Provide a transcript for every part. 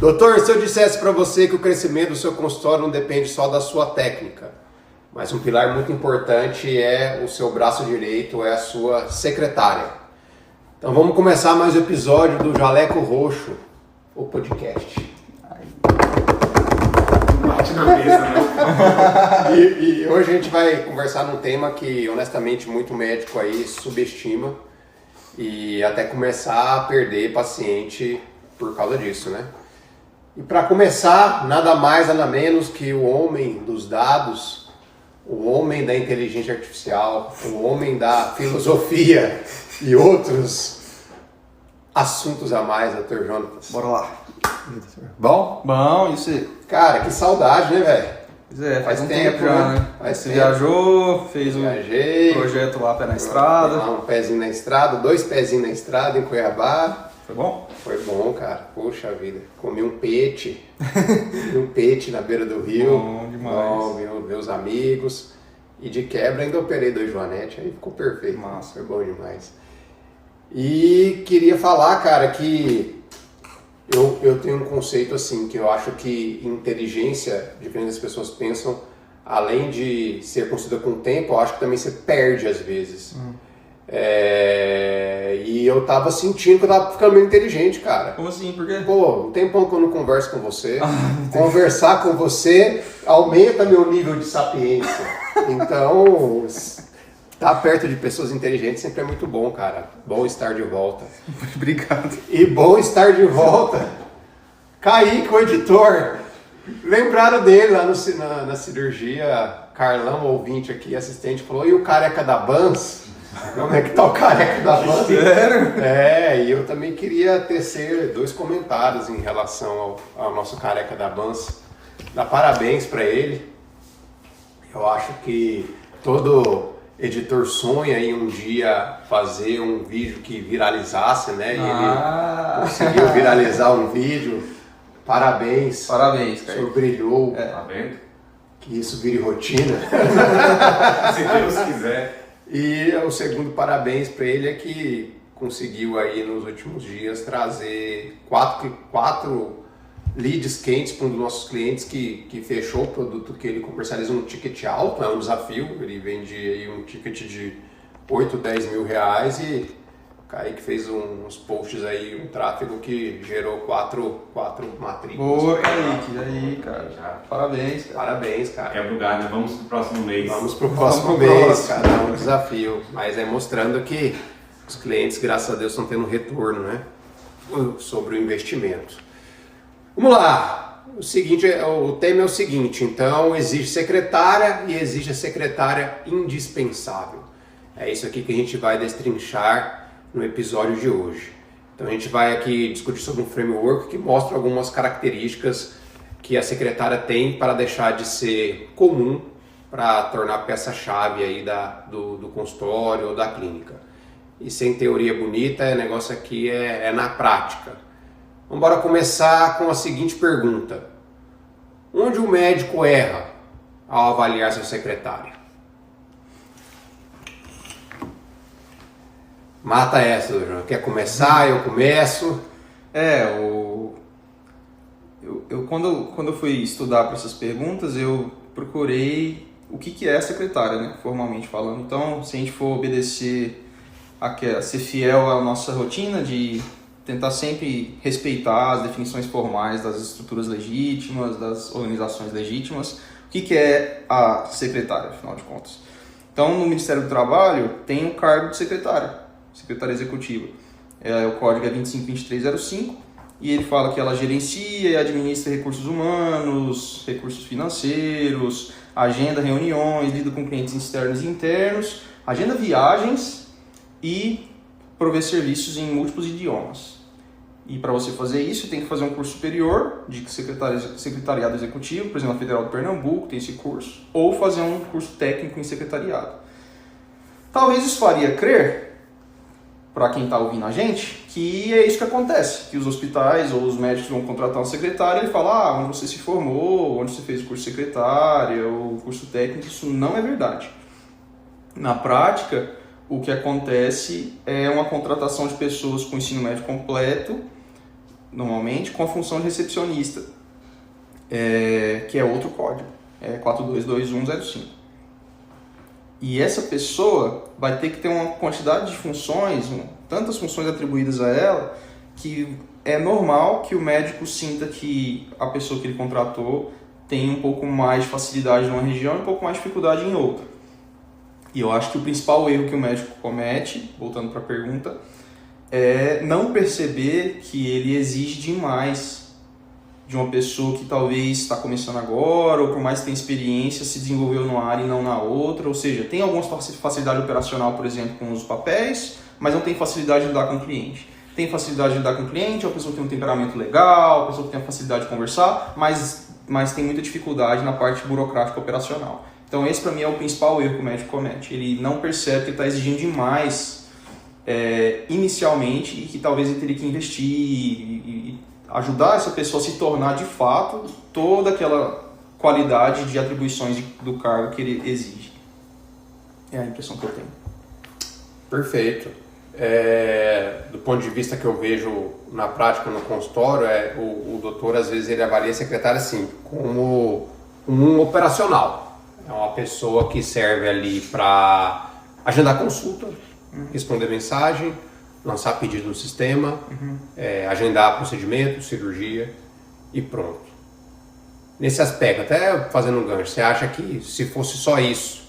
Doutor, se eu dissesse para você que o crescimento do seu consultório não depende só da sua técnica, mas um pilar muito importante é o seu braço direito, é a sua secretária. Então vamos começar mais um episódio do Jaleco Roxo, o podcast. Bate na mesa, né? E hoje a gente vai conversar num tema que honestamente muito médico aí subestima e até começar a perder paciente por causa disso, né? E para começar, nada mais, nada menos que o homem dos dados, o homem da inteligência artificial, o homem da filosofia e outros assuntos a mais, Dr. Jonatas. Bora lá. Bom? Bom, isso aí. Cara, que saudade, né, velho? Pois é, faz um tempo, tempo já, né? Faz Você tempo. viajou, fez Viajei. o projeto lá, pé na estrada. Um pezinho na estrada, 2 pezinhos na estrada em Cuiabá. Foi bom? Foi bom, cara. Poxa vida. Comi um peixe. Comi um peixe na beira do rio. Bom demais. Bom, meus amigos. E de quebra ainda operei 2 joanetes. Aí ficou perfeito. Massa. Foi bom demais. E queria falar, cara, que eu tenho um conceito assim, que eu acho que inteligência, diferente das pessoas pensam, além de ser construída com o tempo, eu acho que também você perde às vezes. E eu tava sentindo que eu tava ficando meio inteligente, cara. Como assim? Por quê? Pô, um tempão que eu não converso com você. Conversar com você aumenta meu nível de sapiência. Então, estar perto de pessoas inteligentes sempre é muito bom, cara. Bom estar de volta. Obrigado. E bom estar de volta. Kaique, o editor. Lembraram dele lá na cirurgia. Carlão, ouvinte aqui, assistente, falou: e o careca da Bans? Como é que tá o careca da Bans? Sério? E eu também queria tecer 2 comentários em relação ao nosso careca da Bans. Dar parabéns para ele. Eu acho que todo editor sonha em um dia fazer um vídeo que viralizasse, né? E ele conseguiu viralizar um vídeo. Parabéns. Parabéns, O cara. senhor brilhou. Tá vendo? Que isso vire rotina. Se Deus quiser. E o segundo parabéns para ele é que conseguiu aí nos últimos dias trazer 4 leads quentes para um dos nossos clientes que fechou o produto que ele comercializa um ticket alto, é um desafio. Ele vende aí um ticket de 8, 10 mil reais e o Kaique fez uns posts aí, um tráfego que gerou 4 matrículas. Boa, pra ele. Kaique. E aí, cara? Parabéns, cara. Parabéns, cara. Quebra o galho, né? Vamos pro próximo mês. Vamos pro próximo mês, cara, é um desafio, mas é mostrando que os clientes, graças a Deus, estão tendo um retorno, né, sobre o investimento. Vamos lá, o tema é o seguinte, então existe secretária e existe a secretária indispensável. É isso aqui que a gente vai destrinchar no episódio de hoje. Então a gente vai aqui discutir sobre um framework que mostra algumas características que a secretária tem para deixar de ser comum para tornar peça-chave aí do consultório ou da clínica. E sem teoria bonita, o negócio aqui é na prática. Vamos embora começar com a seguinte pergunta. Onde o médico erra ao avaliar sua secretária? Mata essa, João. Quer começar? Eu começo. Quando eu fui estudar para essas perguntas, eu procurei o que é a secretária, né, formalmente falando. Então, se a gente for obedecer ser fiel à nossa rotina de tentar sempre respeitar as definições formais das estruturas legítimas, das organizações legítimas, o que é a secretária, afinal de contas? Então, no Ministério do Trabalho, tem o cargo de secretária executiva. O código é 252305 e ele fala que ela gerencia e administra recursos humanos, recursos financeiros, agenda reuniões, lida com clientes externos e internos, agenda viagens e prover serviços em múltiplos idiomas. E para você fazer isso, tem que fazer um curso superior de secretariado executivo, por exemplo, na Federal de Pernambuco tem esse curso, ou fazer um curso técnico em secretariado. Talvez isso faria crer, para quem está ouvindo a gente, que é isso que acontece, que os hospitais ou os médicos vão contratar um secretário e ele fala, onde você se formou, onde você fez o curso de secretária, ou curso técnico. Isso não é verdade. Na prática, o que acontece é uma contratação de pessoas com ensino médio completo normalmente, com a função de recepcionista, que é outro código, 422105. E essa pessoa vai ter que ter uma quantidade de funções, tantas funções atribuídas a ela, que é normal que o médico sinta que a pessoa que ele contratou tem um pouco mais de facilidade numa região e um pouco mais de dificuldade em outra. E eu acho que o principal erro que o médico comete, voltando para a pergunta, é não perceber que ele exige demais de uma pessoa que talvez está começando agora, ou por mais que tenha experiência, se desenvolveu numa área e não na outra. Ou seja, tem alguma facilidade operacional, por exemplo, com os papéis, mas não tem facilidade de lidar com o cliente. Tem facilidade de lidar com o cliente, é uma pessoa que tem um temperamento legal, uma pessoa que tem a facilidade de conversar, mas tem muita dificuldade na parte burocrática operacional. Então esse para mim é o principal erro que o médico comete. Ele não percebe que ele está exigindo demais inicialmente e que talvez ele teria que investir e ajudar essa pessoa a se tornar de fato toda aquela qualidade de atribuições do cargo que ele exige. É a impressão que eu tenho. Perfeito. Do ponto de vista que eu vejo na prática no consultório, o doutor às vezes ele avalia a secretária assim, como um operacional. É uma pessoa que serve ali para agendar consulta, responder mensagem, lançar pedido no sistema, agendar procedimento, cirurgia e pronto. Nesse aspecto, até fazendo um gancho, você acha que se fosse só isso,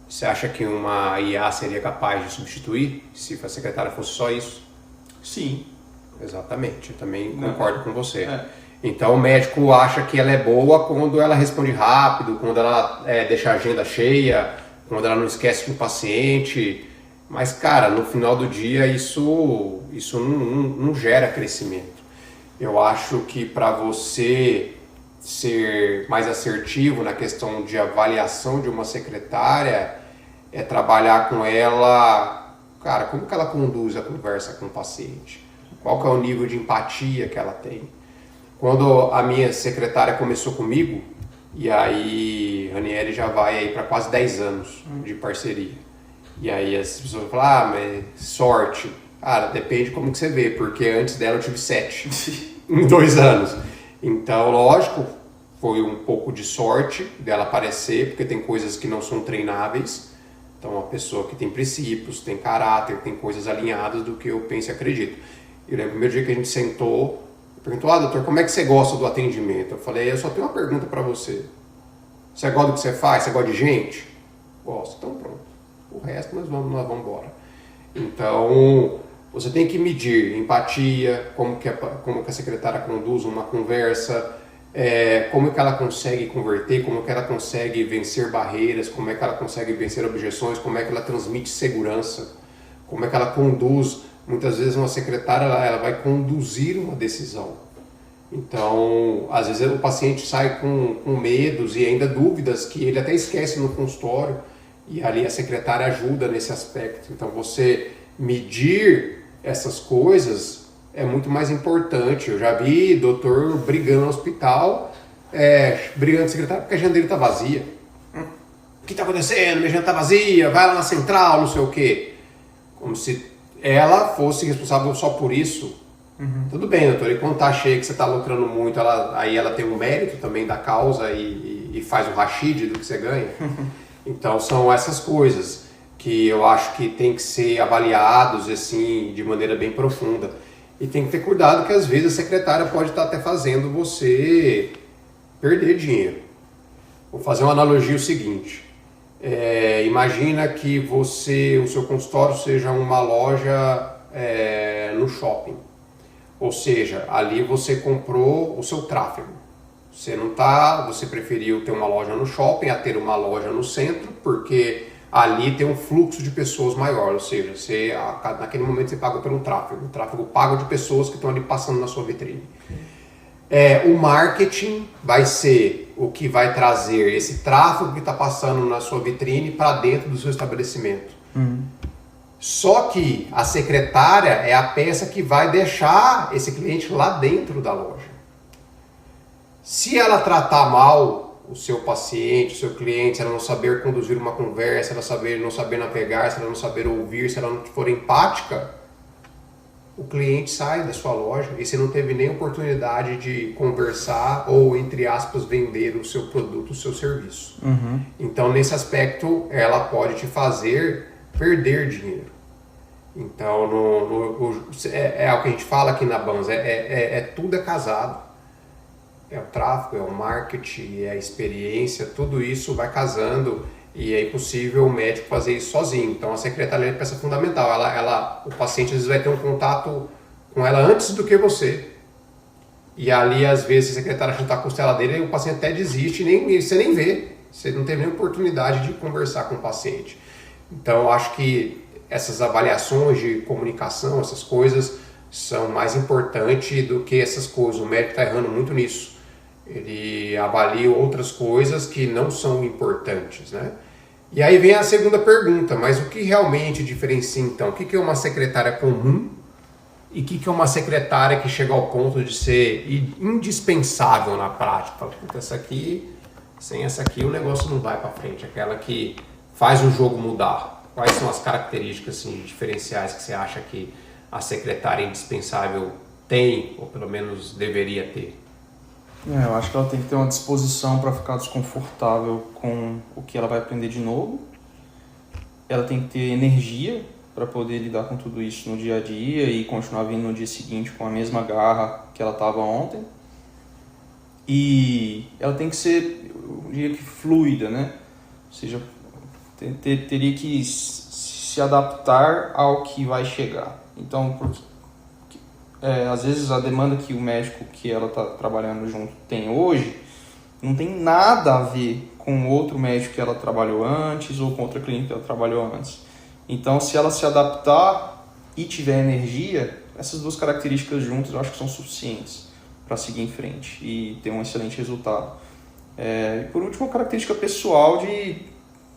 você acha que uma IA seria capaz de substituir se a secretária fosse só isso? Sim. Exatamente, eu também concordo com você. Então o médico acha que ela é boa quando ela responde rápido, quando ela deixa a agenda cheia, quando ela não esquece de um paciente. Mas, cara, no final do dia isso não gera crescimento. Eu acho que para você ser mais assertivo na questão de avaliação de uma secretária é trabalhar com ela, cara, como que ela conduz a conversa com o paciente? Qual que é o nível de empatia que ela tem? Quando a minha secretária começou comigo, e aí Ranieri já vai aí para quase 10 anos de parceria. E aí as pessoas falam, mas sorte. Cara, depende de como que você vê, porque antes dela eu tive 7 em 2 anos. Então, lógico, foi um pouco de sorte dela aparecer, porque tem coisas que não são treináveis. Então, uma pessoa que tem princípios, tem caráter, tem coisas alinhadas do que eu penso e acredito. Eu lembro o primeiro dia que a gente sentou, perguntou, doutor, como é que você gosta do atendimento? Eu falei, eu só tenho uma pergunta para você. Você gosta do que você faz? Você gosta de gente? Gosto, então pronto. O resto nós vamos embora. Então, você tem que medir empatia, como que a secretária conduz uma conversa, como que ela consegue converter, como que ela consegue vencer barreiras, como é que ela consegue vencer objeções, como é que ela transmite segurança, como é que ela conduz. Muitas vezes uma secretária ela vai conduzir uma decisão. Então, às vezes o paciente sai com medos e ainda dúvidas que ele até esquece no consultório e ali a secretária ajuda nesse aspecto. Então, você medir essas coisas é muito mais importante. Eu já vi doutor brigando no hospital, brigando com a secretária porque a agenda dele está vazia. O que está acontecendo? Minha agenda está vazia, vai lá na central, não sei o quê. Como se ela fosse responsável só por isso. Tudo bem, doutor, e quando está cheio que você está lucrando muito, aí ela tem um mérito também da causa e faz o rachide do que você ganha. Então são essas coisas que eu acho que tem que ser avaliados assim, de maneira bem profunda. E tem que ter cuidado que às vezes a secretária pode estar até fazendo você perder dinheiro. Vou fazer uma analogia o seguinte. Imagina que o seu consultório seja uma loja no shopping. Ou seja, ali você comprou o seu tráfego. Você preferiu ter uma loja no shopping a ter uma loja no centro, porque ali tem um fluxo de pessoas maior. Ou seja, naquele momento você paga pelo tráfego. O tráfego pago de pessoas que estão ali passando na sua vitrine. O marketing vai ser o que vai trazer esse tráfego que está passando na sua vitrine para dentro do seu estabelecimento. Só que a secretária é a peça que vai deixar esse cliente lá dentro da loja. Se ela tratar mal o seu paciente, o seu cliente, se ela não saber conduzir uma conversa, se ela não saber navegar, se ela não saber ouvir, se ela não for empática, o cliente sai da sua loja e você não teve nem oportunidade de conversar ou, entre aspas, vender o seu produto, o seu serviço. Então, nesse aspecto, ela pode te fazer perder dinheiro. Então, é o que a gente fala aqui na Bans, tudo é casado. É o tráfego, é o marketing, é a experiência, tudo isso vai casando e é impossível o médico fazer isso sozinho. Então a secretária é peça fundamental. O paciente às vezes vai ter um contato com ela antes do que você. E ali às vezes a secretária chutar a costela dele e o paciente até desiste e você nem vê. Você não teve nem oportunidade de conversar com o paciente. Então eu acho que essas avaliações de comunicação, essas coisas são mais importantes do que essas coisas. O médico está errando muito nisso. Ele avalia outras coisas que não são importantes, né? E aí vem a segunda pergunta, mas o que realmente diferencia então? O que é uma secretária comum e o que é uma secretária que chega ao ponto de ser indispensável na prática? Sem essa aqui o negócio não vai para frente, aquela que faz o jogo mudar. Quais são as características assim, diferenciais que você acha que a secretária indispensável tem, ou pelo menos deveria ter? Eu acho que ela tem que ter uma disposição para ficar desconfortável com o que ela vai aprender de novo. Ela tem que ter energia para poder lidar com tudo isso no dia a dia e continuar vindo no dia seguinte com a mesma garra que ela estava ontem. E ela tem que ser, eu diria que fluida, né? Ou seja, teria que se adaptar ao que vai chegar. Então, às vezes a demanda que o médico que ela está trabalhando junto tem hoje não tem nada a ver com outro médico que ela trabalhou antes ou com outra clínica que ela trabalhou antes. Então, se ela se adaptar e tiver energia, essas duas características juntas eu acho que são suficientes para seguir em frente e ter um excelente resultado. E por último, a característica pessoal de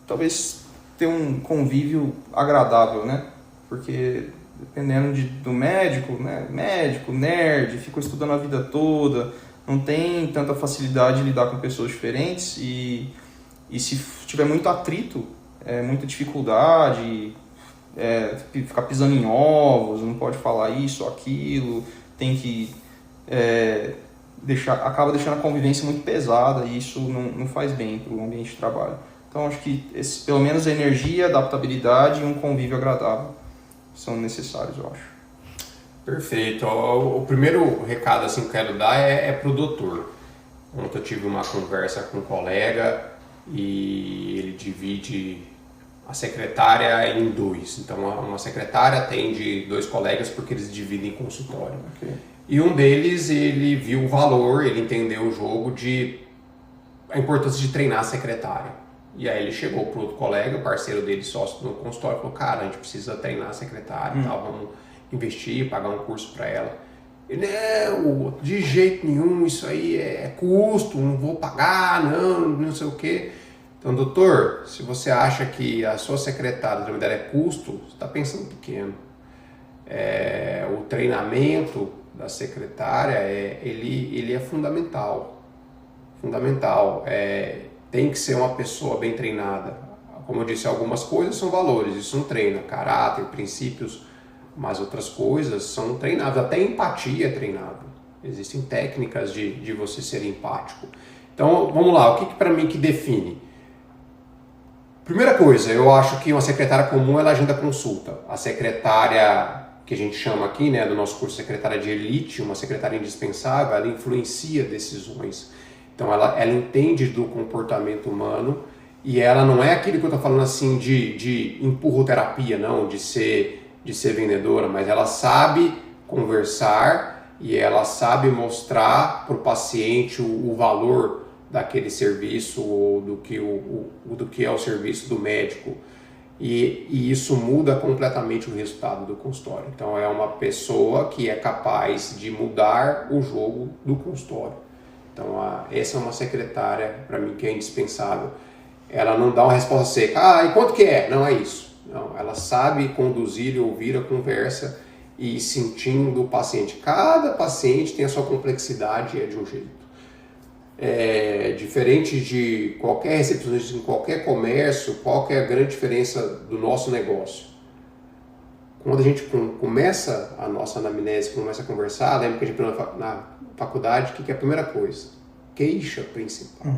talvez ter um convívio agradável, né? Porque dependendo do médico, né? Médico, nerd, ficou estudando a vida toda, não tem tanta facilidade de lidar com pessoas diferentes e se tiver muito atrito, muita dificuldade, ficar pisando em ovos, não pode falar isso ou aquilo, tem que acaba deixando a convivência muito pesada e isso não faz bem para o ambiente de trabalho. Então acho que pelo menos a energia, adaptabilidade e um convívio agradável são necessários, eu acho. Perfeito. O primeiro recado assim, que eu quero dar é para o doutor. Ontem eu tive uma conversa com um colega e ele divide a secretária em dois. Então uma secretária atende dois colegas porque eles dividem consultório. Okay. E um deles, ele viu o valor, ele entendeu o jogo a importância de treinar a secretária. E aí ele chegou pro outro colega, parceiro dele, sócio no consultório, e falou, cara, a gente precisa treinar a secretária e tal, vamos investir, pagar um curso para ela. Ele, de jeito nenhum, isso aí é custo, não vou pagar, não sei o quê. Então, doutor, se você acha que a sua secretária, o nome dela é custo, você está pensando pequeno. O treinamento da secretária, ele é fundamental. Fundamental. Tem que ser uma pessoa bem treinada. Como eu disse, algumas coisas são valores, isso não treina. Caráter, princípios, mas outras coisas são treináveis. Até empatia é treinável. Existem técnicas de você ser empático. Então, vamos lá. O que para mim que define? Primeira coisa, eu acho que uma secretária comum, ela agenda consulta. A secretária que a gente chama aqui, né, do nosso curso, secretária de elite, uma secretária indispensável, ela influencia decisões. Então ela entende do comportamento humano e ela não é aquilo que eu estou falando assim de empurroterapia, não, de ser vendedora, mas ela sabe conversar e ela sabe mostrar para o paciente o valor daquele serviço ou do que é o serviço do médico. E isso muda completamente o resultado do consultório. Então é uma pessoa que é capaz de mudar o jogo do consultório. Então essa é uma secretária, para mim, que é indispensável. Ela não dá uma resposta seca, e quanto que é? Não é isso. Não, ela sabe conduzir e ouvir a conversa e sentindo o paciente. Cada paciente tem a sua complexidade e é de um jeito. Diferente de qualquer recepcionista em qualquer comércio, qual que é a grande diferença do nosso negócio? quando a gente começa a nossa anamnese, começa a conversar, lembra que a gente na faculdade, o que é a primeira coisa? Queixa principal.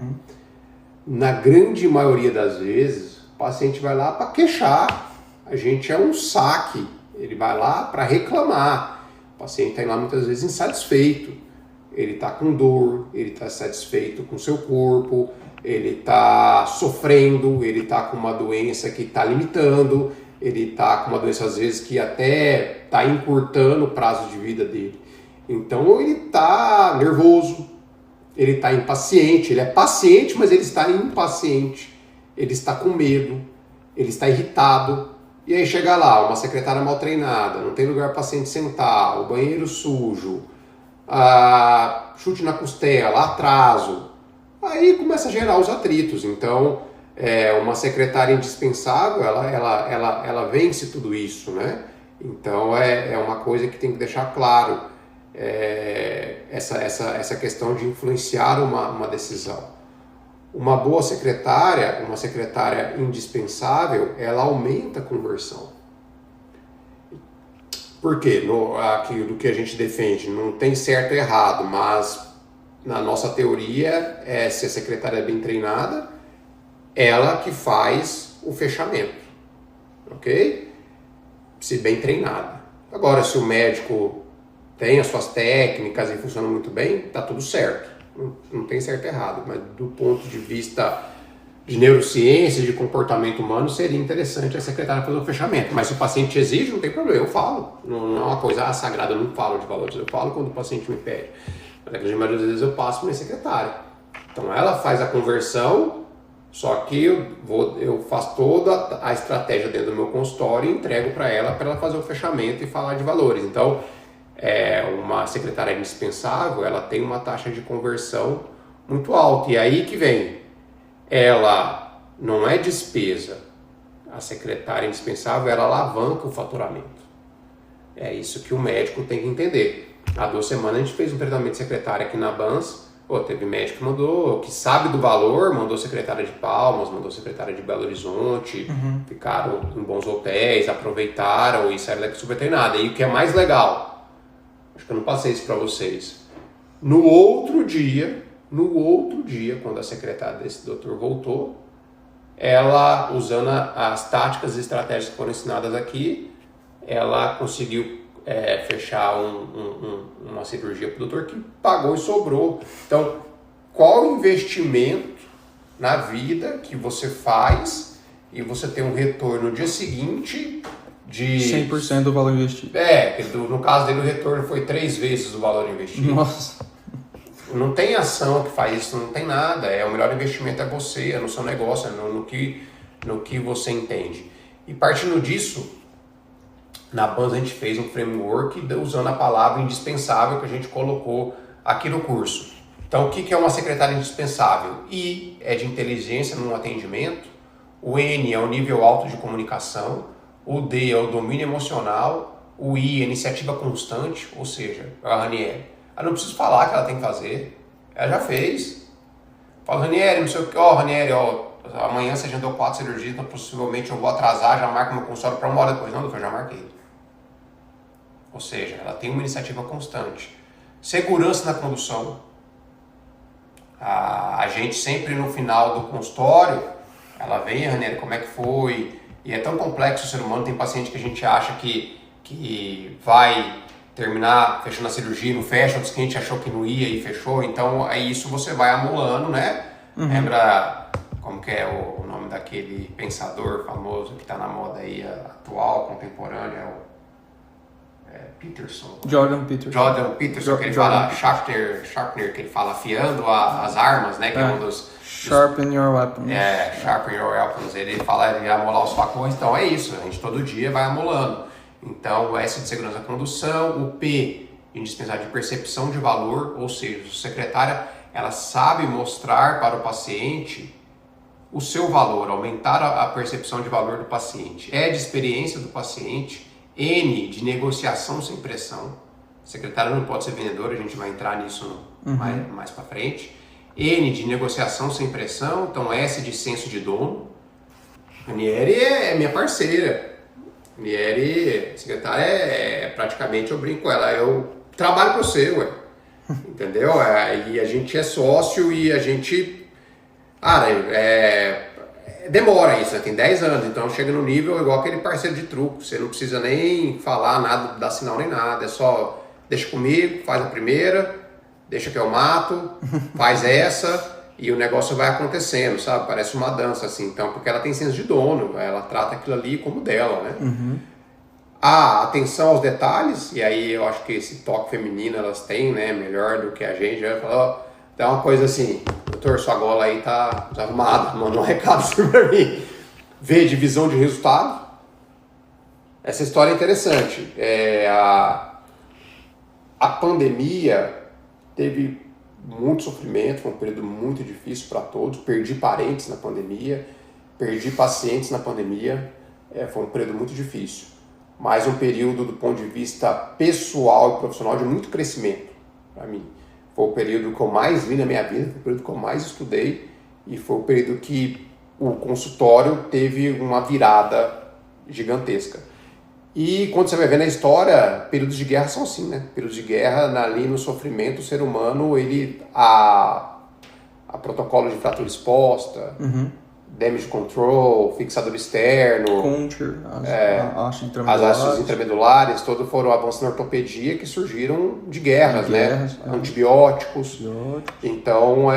Na grande maioria das vezes, o paciente vai lá para queixar. A gente é um saque. Ele vai lá para reclamar. O paciente está lá muitas vezes insatisfeito. Ele está com dor, ele está satisfeito com o seu corpo, ele está sofrendo, ele está com uma doença que está limitando, ele está com uma doença às vezes que até está encurtando o prazo de vida dele. Então ele está nervoso, ele está impaciente, ele é paciente, mas ele está impaciente, ele está com medo, ele está irritado. E aí chega lá, uma secretária mal treinada, não tem lugar para o paciente sentar, o banheiro sujo, chute na costela, atraso. Aí começa a gerar os atritos. Então, uma secretária indispensável, ela vence tudo isso, né? Então, é uma coisa que tem que deixar claro, essa questão de influenciar uma decisão. Uma boa secretária, uma secretária indispensável, ela aumenta a conversão. Por quê? Aquilo que a gente defende não tem certo e errado, mas na nossa teoria, se a secretária é bem treinada, ela que faz o fechamento, ok? Se bem treinada. Agora, se o médico tem as suas técnicas e funciona muito bem, tá tudo certo. Não tem certo e errado, mas do ponto de vista de neurociência, de comportamento humano, seria interessante a secretária fazer o fechamento. Mas se o paciente exige, não tem problema, eu falo. Não é uma coisa sagrada, eu não falo de valores, eu falo quando o paciente me pede. Mas a grande maioria das vezes eu passo para minha secretária. Então ela faz a conversão, só que eu faço toda a estratégia dentro do meu consultório e entrego para ela fazer o fechamento e falar de valores. Então, uma secretária indispensável, ela tem uma taxa de conversão muito alta. E aí que vem, ela não é despesa. A secretária indispensável, ela alavanca o faturamento. É isso que o médico tem que entender. Há 2 semanas a gente fez um tratamento de secretária aqui na Bans. Teve médico que mandou, que sabe do valor, mandou secretária de Palmas, mandou secretária de Belo Horizonte, ficaram em bons hotéis, aproveitaram e saíram daqui super treinada. E o que é mais legal, acho que eu não passei isso para vocês. No outro dia, quando a secretária desse doutor voltou, ela, usando as táticas e estratégias que foram ensinadas aqui, ela conseguiu fechar uma cirurgia para o doutor que pagou e sobrou. Então, qual investimento na vida que você faz e você tem um retorno no dia seguinte de 100% do valor investido. No caso dele o retorno foi 3 vezes o valor investido. Nossa. Não tem ação que faz isso, não tem nada. O melhor investimento é você, é no seu negócio, é no que você entende. E partindo disso, na Bans a gente fez um framework usando a palavra indispensável que a gente colocou aqui no curso. Então, o que é uma secretária indispensável? I é de inteligência no atendimento, o N é o nível alto de comunicação, o D é o domínio emocional, o I é iniciativa constante, ou seja, a Ranieri. Eu não preciso falar que ela tem que fazer, ela já fez. Fala, Ranieri, não sei o que, Ranieri, amanhã você agendou 4 cirurgias, então possivelmente eu vou atrasar, já marco meu consultório para 1 hora depois. Não, doutor, já marquei. Ou seja, ela tem uma iniciativa constante. Segurança na condução. A gente sempre no final do consultório, ela vem, Ranieri, como é que foi? E é tão complexo o ser humano, tem paciente que a gente acha que vai terminar fechando a cirurgia, não fecha, outros que a gente achou que não ia e fechou, então é isso, você vai amolando, né? Lembra como que é o nome daquele pensador famoso que está na moda aí, atual, contemporâneo, Peterson. Jordan Peterson, que ele fala, Sharpner, que ele fala afiando as armas, né? Que é um dos... Sharpen your weapons. Sharpen your weapons. Ele fala de amolar os facões, então é isso, a gente todo dia vai amolando. Então, o S de segurança da condução, o P, indispensável de percepção de valor, ou seja, a secretária, ela sabe mostrar para o paciente o seu valor, aumentar a percepção de valor do paciente. E de experiência do paciente, N de negociação sem pressão. A secretária não pode ser vendedora, a gente vai entrar nisso mais para frente. N de negociação sem pressão, então S de senso de dono. Ranieri é minha parceira. Nieri, secretária, praticamente, eu brinco com ela, eu trabalho para você, ué. Entendeu? E a gente é sócio e a gente... Cara, demora isso, né? Tem 10 anos, então chega no nível igual aquele parceiro de truco. Você não precisa nem falar nada, dar sinal nem nada. É só, deixa comigo, faz a primeira, deixa que eu mato, faz essa e o negócio vai acontecendo, sabe? Parece uma dança, assim. Então, porque ela tem senso de dono, ela trata aquilo ali como dela, né? Uhum. A atenção aos detalhes, e aí eu acho que esse toque feminino elas têm, né? Melhor do que a gente. Já falou, dá uma coisa assim, doutor, sua gola aí tá desarrumada, mandou um recado assim pra mim. Vê divisão de resultado. Essa história é interessante. A pandemia teve muito sofrimento, foi um período muito difícil para todos. Perdi parentes na pandemia, perdi pacientes na pandemia, foi um período muito difícil. Mas um período do ponto de vista pessoal e profissional de muito crescimento para mim. Foi o período que eu mais vi na minha vida, foi o período que eu mais estudei e foi o período que o consultório teve uma virada gigantesca. E quando você vai ver na história, períodos de guerra são assim, né? Períodos de guerra, ali no sofrimento, o ser humano, a protocolo de fratura exposta, damage control, fixador externo, Concher, as hastes intramedulares, todos foram avanços na ortopedia que surgiram de guerras, né? Antibióticos. Então,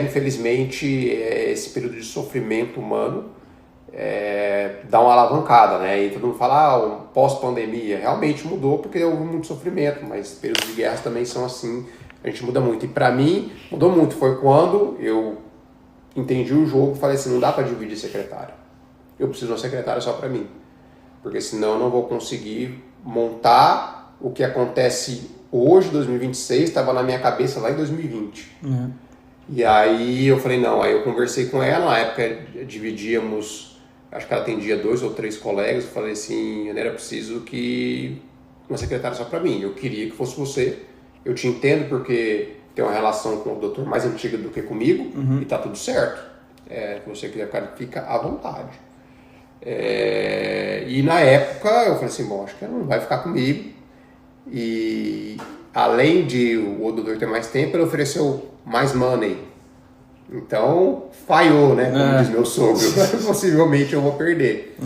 infelizmente, esse período de sofrimento humano dá uma alavancada, né? E todo mundo fala, pós-pandemia, realmente mudou porque houve muito sofrimento, mas períodos de guerras também são assim, a gente muda muito. E para mim, mudou muito, foi quando eu entendi o jogo e falei assim, não dá para dividir secretário. Eu preciso de uma secretária só para mim, porque senão eu não vou conseguir montar o que acontece hoje, 2026, estava na minha cabeça lá em 2020. E aí eu falei, não, aí eu conversei com ela, na época dividíamos, acho que ela atendia 2 ou 3 colegas, eu falei assim, eu era preciso que uma secretária só para mim, eu queria que fosse você, eu te entendo porque tem uma relação com o doutor mais antiga do que comigo, e tá tudo certo, se você quiser, cara, fica à vontade. E na época eu falei assim, bom, acho que ela não vai ficar comigo, e além de o doutor ter mais tempo, ele ofereceu mais money. Então, falhou, né? Como diz meu sogro. Possivelmente eu vou perder.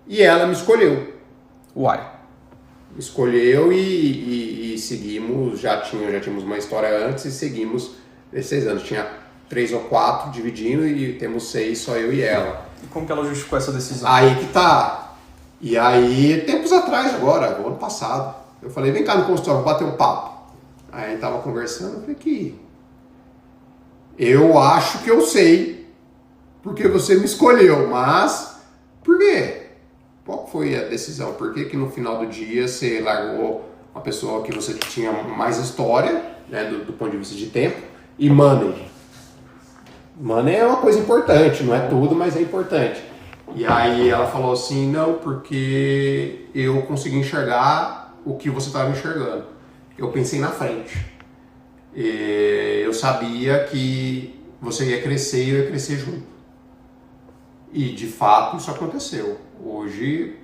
E ela me escolheu. Uai. Me escolheu e seguimos. Já tínhamos uma história antes e seguimos esses 6 anos. Tinha 3 ou 4 dividindo e temos 6, só eu e ela. E como que ela justificou essa decisão? Aí que tá. E aí, tempos atrás agora, no ano passado, eu falei, vem cá no consultório, vou bater um papo. Aí a gente tava conversando, eu falei que eu acho que eu sei porque você me escolheu, mas por quê? Qual foi a decisão? Por que no final do dia você largou uma pessoa que você tinha mais história, né, do ponto de vista de tempo, e money? Money é uma coisa importante, não é tudo, mas é importante. E aí ela falou assim, não, porque eu consegui enxergar o que você estava enxergando. Eu pensei na frente. Eu sabia que você ia crescer e eu ia crescer junto. E de fato isso aconteceu. Hoje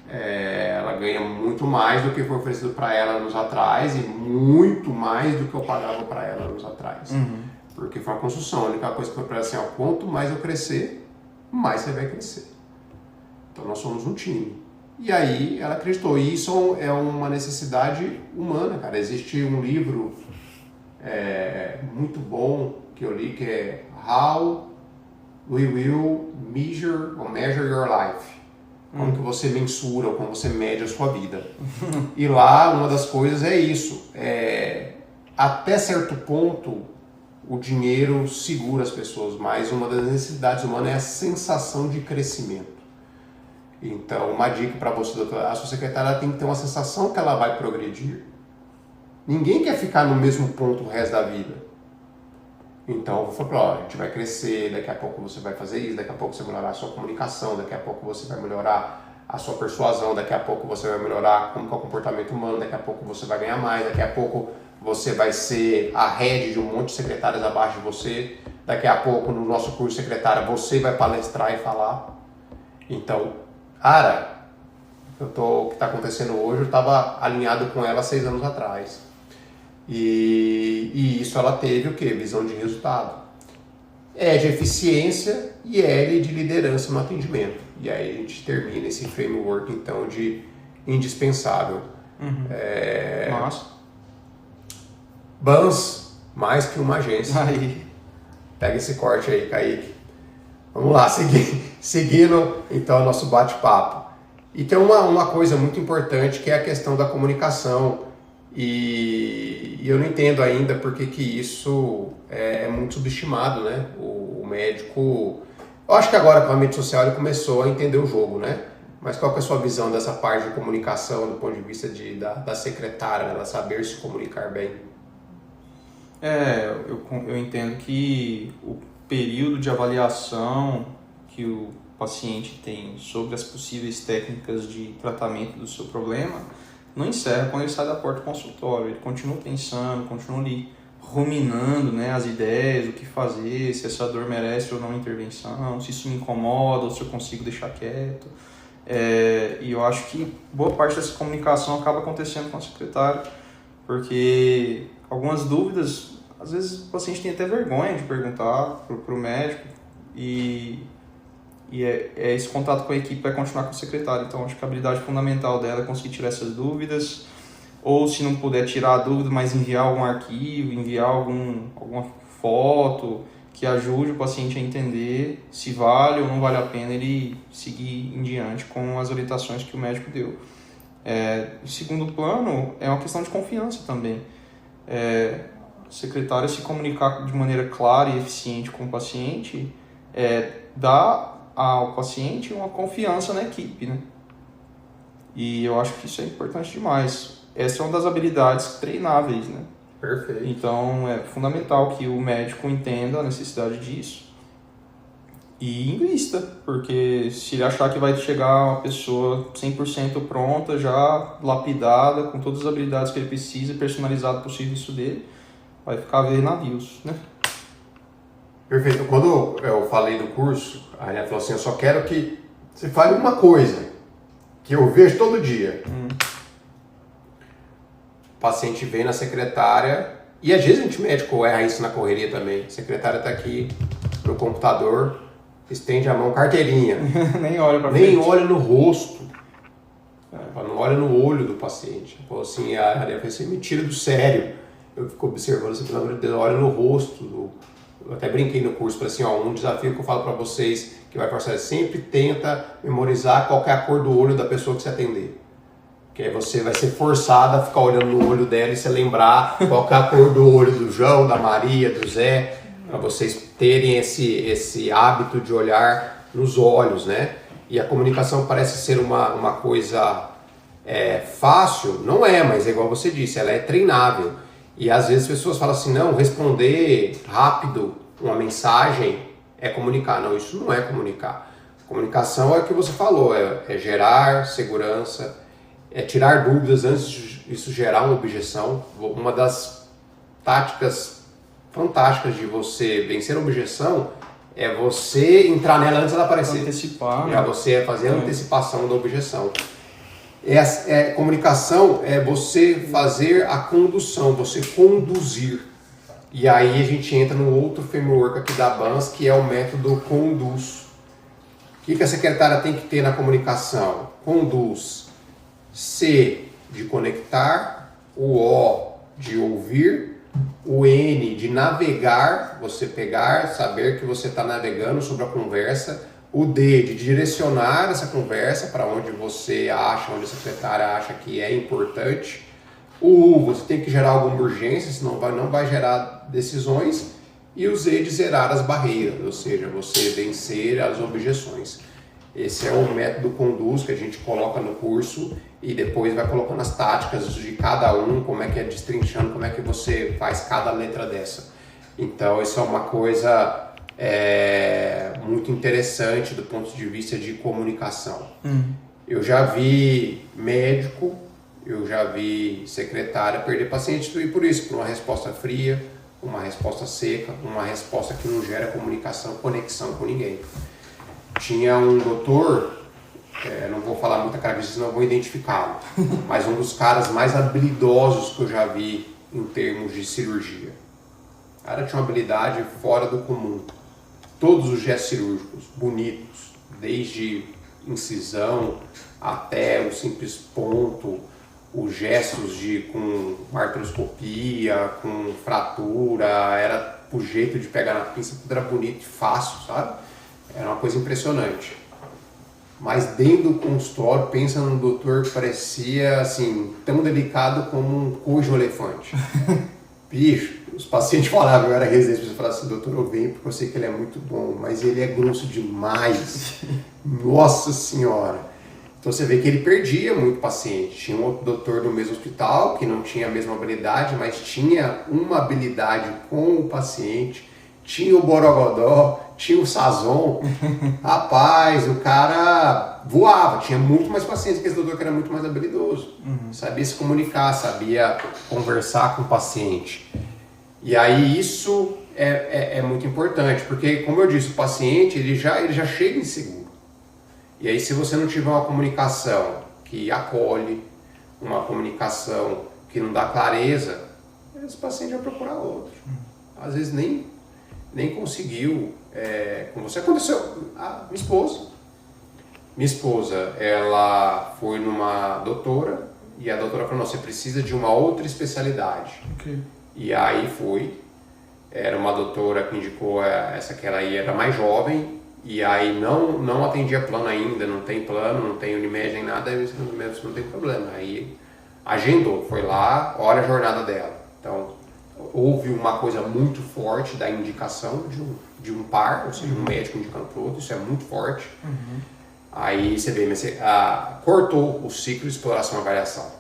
ela ganha muito mais do que foi oferecido para ela anos atrás e muito mais do que eu pagava para ela anos atrás. Porque foi uma construção. A única coisa que foi para ela assim, quanto mais eu crescer, mais você vai crescer. Então nós somos um time. E aí ela acreditou. E isso é uma necessidade humana, cara. Existe um livro muito bom que eu li que é How We Will Measure Your Life. Como que você mensura, ou como você mede a sua vida. E lá uma das coisas é isso. Até certo ponto o dinheiro segura as pessoas, mas uma das necessidades humanas é a sensação de crescimento. Então, uma dica para você, doutor, a sua secretária tem que ter uma sensação que ela vai progredir. Ninguém quer ficar no mesmo ponto o resto da vida. Então, eu vou falar, a gente vai crescer, daqui a pouco você vai fazer isso, daqui a pouco você vai melhorar a sua comunicação, daqui a pouco você vai melhorar a sua persuasão, daqui a pouco você vai melhorar como é o comportamento humano, daqui a pouco você vai ganhar mais, daqui a pouco você vai ser a head de um monte de secretárias abaixo de você, daqui a pouco no nosso curso de secretária você vai palestrar e falar. Então, cara, o que está acontecendo hoje, eu estava alinhado com ela 6 anos atrás. E isso ela teve o quê? Visão de resultado. E de eficiência e L de liderança no atendimento. E aí a gente termina esse framework, então, de indispensável. Nossa. Bans, mais que uma agência. Aí. Pega esse corte aí, Kaique. Vamos lá, seguindo então o nosso bate-papo. E tem uma coisa muito importante que é a questão da comunicação. E eu não entendo ainda porque que isso é muito subestimado, né? O médico... Eu acho que agora com a mídia social ele começou a entender o jogo, né? Mas qual que é a sua visão dessa parte de comunicação do ponto de vista da secretária, ela saber se comunicar bem? Eu entendo que o período de avaliação que o paciente tem sobre as possíveis técnicas de tratamento do seu problema não encerra quando ele sai da porta do consultório. Ele continua pensando, continua ali ruminando, né, as ideias, o que fazer, se essa dor merece ou não intervenção, se isso me incomoda ou se eu consigo deixar quieto. E eu acho que boa parte dessa comunicação acaba acontecendo com a secretária, porque algumas dúvidas, às vezes o paciente tem até vergonha de perguntar para o médico e esse contato com a equipe vai continuar com a secretária. Então acho que a habilidade fundamental dela é conseguir tirar essas dúvidas, ou se não puder tirar a dúvida, mas enviar algum arquivo, enviar alguma foto que ajude o paciente a entender se vale ou não vale a pena ele seguir em diante com as orientações que o médico deu. Em segundo plano, é uma questão de confiança também. A secretária se comunicar de maneira clara e eficiente com o paciente dá ao paciente uma confiança na equipe, né? E eu acho que isso é importante demais. Essa é uma das habilidades treináveis, né? Perfeito. Então é fundamental que o médico entenda a necessidade disso e invista, porque se ele achar que vai chegar uma pessoa 100% pronta, já lapidada, com todas as habilidades que ele precisa e personalizado para o serviço dele, vai ficar a ver navios, né? Perfeito. Quando eu falei do curso, a Ariane falou assim, eu só quero que você fale uma coisa que eu vejo todo dia. O paciente vem na secretária, e às vezes a gente médico erra isso na correria também. A secretária está aqui no computador, estende a mão, carteirinha. Nem olha para frente. Nem olha no rosto. Ela não olha no olho do paciente. Falou assim, a Ariane falou assim, me tira do sério. Eu fico observando assim, pelo amor de Deus, olha no rosto. Eu até brinquei no curso, falei assim, um desafio que eu falo para vocês, que vai passar, sempre tenta memorizar qual que é a cor do olho da pessoa que você atender. Que aí você vai ser forçado a ficar olhando no olho dela e se lembrar qual que é a cor do olho do João, da Maria, do Zé, para vocês terem esse hábito de olhar nos olhos, né? E a comunicação parece ser uma coisa fácil, não é, mas é igual você disse, ela é treinável. E às vezes as pessoas falam assim, não, responder rápido uma mensagem é comunicar. Não, isso não é comunicar. Comunicação é o que você falou, é gerar segurança, é tirar dúvidas antes de isso gerar uma objeção. Uma das táticas fantásticas de você vencer a objeção é você entrar nela antes dela aparecer. Antecipar, né? É você fazer a antecipação da objeção. Comunicação é você fazer a condução, você conduzir. E aí a gente entra no outro framework aqui da BANS, que é o método conduz. O que a secretária tem que ter na comunicação? Conduz. C, de conectar. O O, de ouvir. O N, de navegar, você pegar, saber que você está navegando sobre a conversa. O D, de direcionar essa conversa para onde você acha, onde a secretária acha que é importante. O U, você tem que gerar alguma urgência, senão não vai gerar decisões. E o Z, de zerar as barreiras, ou seja, você vencer as objeções. Esse é o método conduz que a gente coloca no curso e depois vai colocando as táticas de cada um, como é que é destrinchando, como é que você faz cada letra dessa. Então, isso é uma coisa muito interessante do ponto de vista de comunicação. Eu já vi médico, eu já vi secretária perder paciente e por isso, por uma resposta fria, uma resposta seca, uma resposta que não gera comunicação, conexão com ninguém. Tinha um doutor não vou falar muita característica, senão eu vou identificá-lo, mas um dos caras mais habilidosos que eu já vi em termos de cirurgia. O cara tinha uma habilidade fora do comum. Todos os gestos cirúrgicos, bonitos, desde incisão até o simples ponto, os gestos com artroscopia, com fratura, era o jeito de pegar na pinça, tudo era bonito e fácil, sabe? Era uma coisa impressionante. Mas dentro do consultório, pensa num doutor que parecia, assim, tão delicado como um cojo elefante. Bicho, os pacientes falavam, eu era residente, eu falava assim, doutor, eu venho porque eu sei que ele é muito bom, mas ele é grosso demais. Nossa Senhora! Então você vê que ele perdia muito paciente. Tinha um outro doutor do mesmo hospital que não tinha a mesma habilidade, mas tinha uma habilidade com o paciente. Tinha o borogodó, tinha o sazon. Rapaz, o cara voava. Tinha muito mais pacientes que esse doutor que era muito mais habilidoso. Sabia se comunicar, sabia conversar com o paciente. E aí isso é muito importante, porque como eu disse, o paciente ele já chega inseguro. E aí se você não tiver uma comunicação que acolhe, uma comunicação que não dá clareza, esse paciente vai procurar outro. Às vezes nem conseguiu, como você aconteceu, a minha esposa. Minha esposa, ela foi numa doutora e a doutora falou, não, você precisa de uma outra especialidade. Okay. E aí foi, era uma doutora que indicou essa que ela aí era mais jovem, e aí não atendia plano ainda, não tem plano, não tem Unimed nem nada, aí não tem problema. Aí agendou, foi lá, olha a jornada dela. Então, houve uma coisa muito forte da indicação de um par, ou seja, um médico indicando para o outro, isso é muito forte. Aí você vê, cortou o ciclo de exploração e avaliação.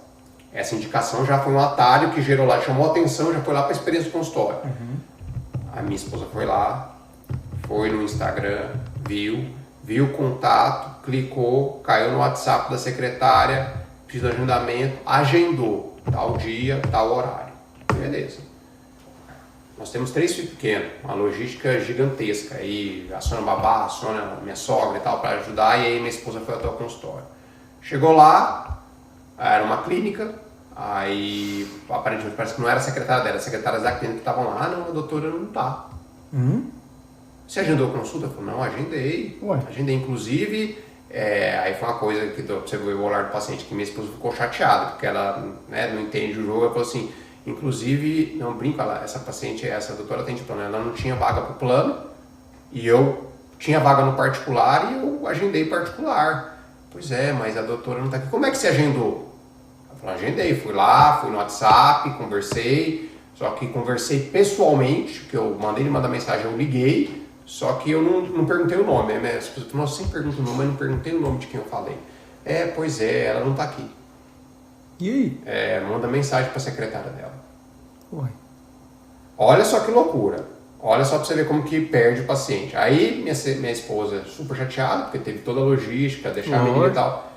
Essa indicação já foi um atalho que gerou lá, chamou atenção, já foi lá para a experiência do consultório. A minha esposa foi lá, foi no Instagram, viu o contato, clicou, caiu no WhatsApp da secretária, fez o agendamento, agendou, tal dia, tal horário. Beleza. Nós temos 3 filhos pequenos, uma logística gigantesca, aí aciona babá, aciona minha sogra e tal para ajudar, e aí minha esposa foi até o consultório. Chegou lá, era uma clínica, aí aparentemente parece que não era a secretária dela, as secretárias da clínica que estavam lá, não, a doutora não tá. Você agendou a consulta? Eu falei, não, agendei. Agendei, inclusive, aí foi uma coisa que você viu o olhar do paciente, que minha esposa ficou chateada, porque ela não entende o jogo, ela falou assim, inclusive, não brinca lá, essa paciente, essa doutora atende plano, ela não tinha vaga pro plano, e eu tinha vaga no particular, e eu agendei particular. Pois é, mas a doutora não tá aqui. Como é que você agendou? Eu falei, agendei, fui lá, fui no WhatsApp, conversei, só que conversei pessoalmente, que eu mandei ele mandar mensagem, eu liguei, só que eu não perguntei o nome. As pessoas falam, nossa, sempre pergunto o nome, mas não perguntei o nome de quem eu falei. Pois é, ela não tá aqui. E aí? Manda mensagem pra secretária dela. Olha só que loucura. Olha só pra você ver como que perde o paciente. Aí minha esposa super chateada, porque teve toda a logística, deixar a menina e tal.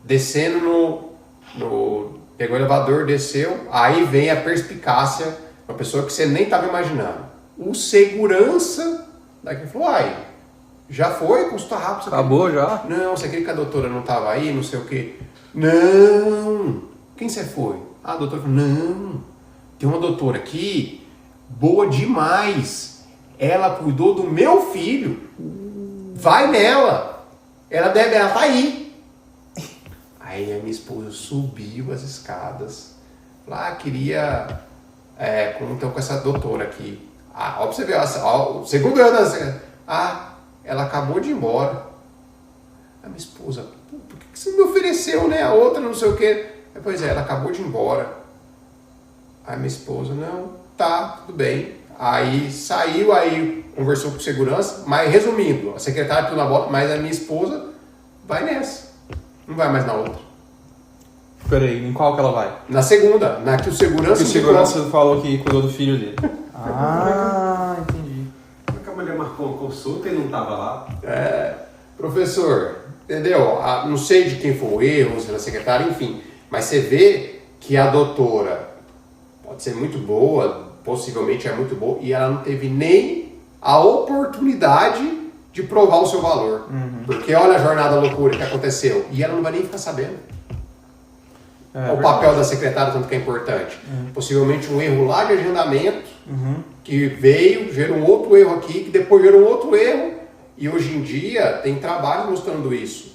Descendo pegou o elevador, desceu, aí vem a perspicácia, uma pessoa que você nem estava imaginando. O segurança daqui falou, já foi, consulta rápido. Acabou já? Não, você queria que a doutora não estava aí, não sei o quê. Não! Quem você foi? A doutora falou, não, tem uma doutora aqui, boa demais. Ela cuidou do meu filho. Vai nela. Ela tá aí. Aí a minha esposa subiu as escadas. Queria então com essa doutora aqui. Ó, pra você ver, o segundo ano, ela acabou de ir embora. A minha esposa, por que você me ofereceu, né? A outra, não sei o quê. Pois ela acabou de ir embora. Aí minha esposa, não, tá, tudo bem. Aí saiu, aí conversou com segurança, mas resumindo, a secretária pediu na volta, mas a minha esposa vai nessa. Não vai mais na outra. Peraí, em qual que ela vai? Na segunda, na que o segurança... Porque o segurança falou que cuidou do filho dele. Entendi. Como é que a mulher marcou uma consulta e não estava lá? Professor, entendeu? Não sei de quem foi o erro, se era secretária, enfim. Mas você vê que a doutora pode ser muito boa, possivelmente é muito boa, e ela não teve nem a oportunidade de provar o seu valor. Porque olha a jornada loucura que aconteceu. E ela não vai nem ficar sabendo. O papel da secretária, tanto que é importante. Possivelmente um erro lá de agendamento, que veio, gerou um outro erro aqui, que depois gerou um outro erro. E hoje em dia tem trabalho mostrando isso.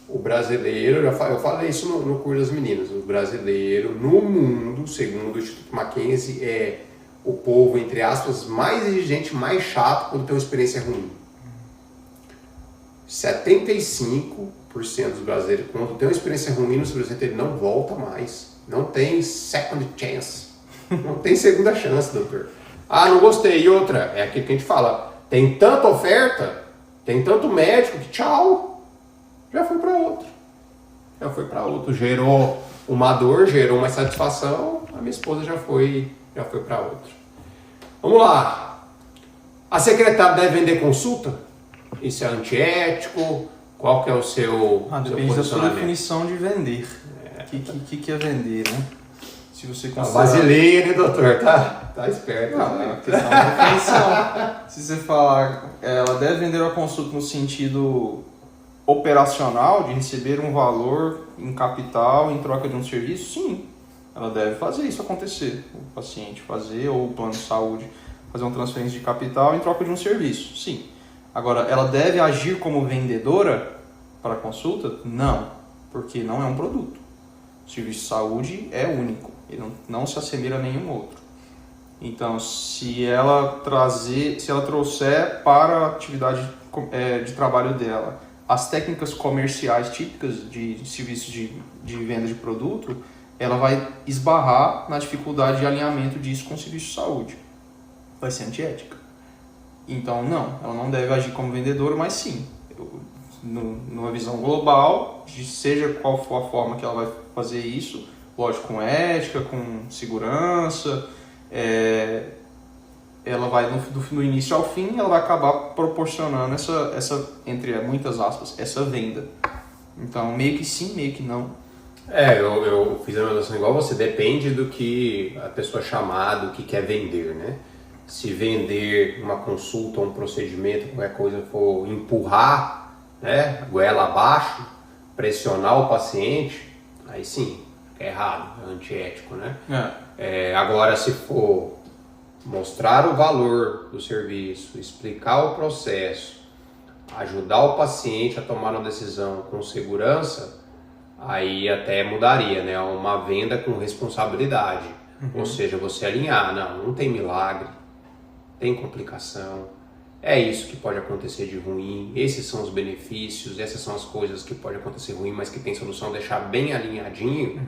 O brasileiro, eu falei isso no curso das meninas, o brasileiro no mundo, segundo o Instituto Mackenzie, é o povo, entre aspas, mais exigente, mais chato quando tem uma experiência ruim. 75% dos brasileiros, quando tem uma experiência ruim no serviço, ele não volta mais. Não tem second chance. Não tem segunda chance, doutor. Ah, não gostei. E outra, é aquilo que a gente fala, tem tanta oferta, tem tanto médico que tchau, já foi para outro. Já foi para outro. Gerou uma dor, gerou uma insatisfação, a minha esposa já foi para outro. Vamos lá. A secretária deve vender consulta? Isso é antiético? Qual que é o seu depende da sua definição de vender. O que é vender, né? Se você considerar... Brasileiro, hein, doutor? Tá esperto. Não, é questão da definição. Se você falar, ela deve vender a consulta no sentido operacional, de receber um valor em capital em troca de um serviço, sim. Ela deve fazer isso acontecer. O paciente fazer, ou o plano de saúde fazer uma transferência de capital em troca de um serviço, sim. Agora, ela deve agir como vendedora para a consulta? Não, porque não é um produto. O serviço de saúde é único, ele não se assemelha a nenhum outro. Então, se ela trouxer para a atividade de trabalho dela as técnicas comerciais típicas de serviço de venda de produto, ela vai esbarrar na dificuldade de alinhamento disso com o serviço de saúde. Vai ser antiética. Então, não, ela não deve agir como vendedora, mas sim, numa visão global, seja qual for a forma que ela vai fazer isso, lógico, com ética, com segurança, ela vai, do início ao fim, ela vai acabar proporcionando essa, entre muitas aspas, essa venda. Então, meio que sim, meio que não. Eu fiz a anotação igual você, depende do que a pessoa chamar, do que quer vender, né? Se vender uma consulta, um procedimento, qualquer coisa for empurrar, né, goela abaixo, pressionar o paciente, aí sim, é errado, é antiético, né? Agora, se for mostrar o valor do serviço, explicar o processo, ajudar o paciente a tomar uma decisão com segurança, aí até mudaria, né? Uma venda com responsabilidade. Ou seja, você alinhar, não tem milagre, tem complicação, é isso que pode acontecer de ruim, esses são os benefícios, essas são as coisas que pode acontecer ruim, mas que tem solução, deixar bem alinhadinho,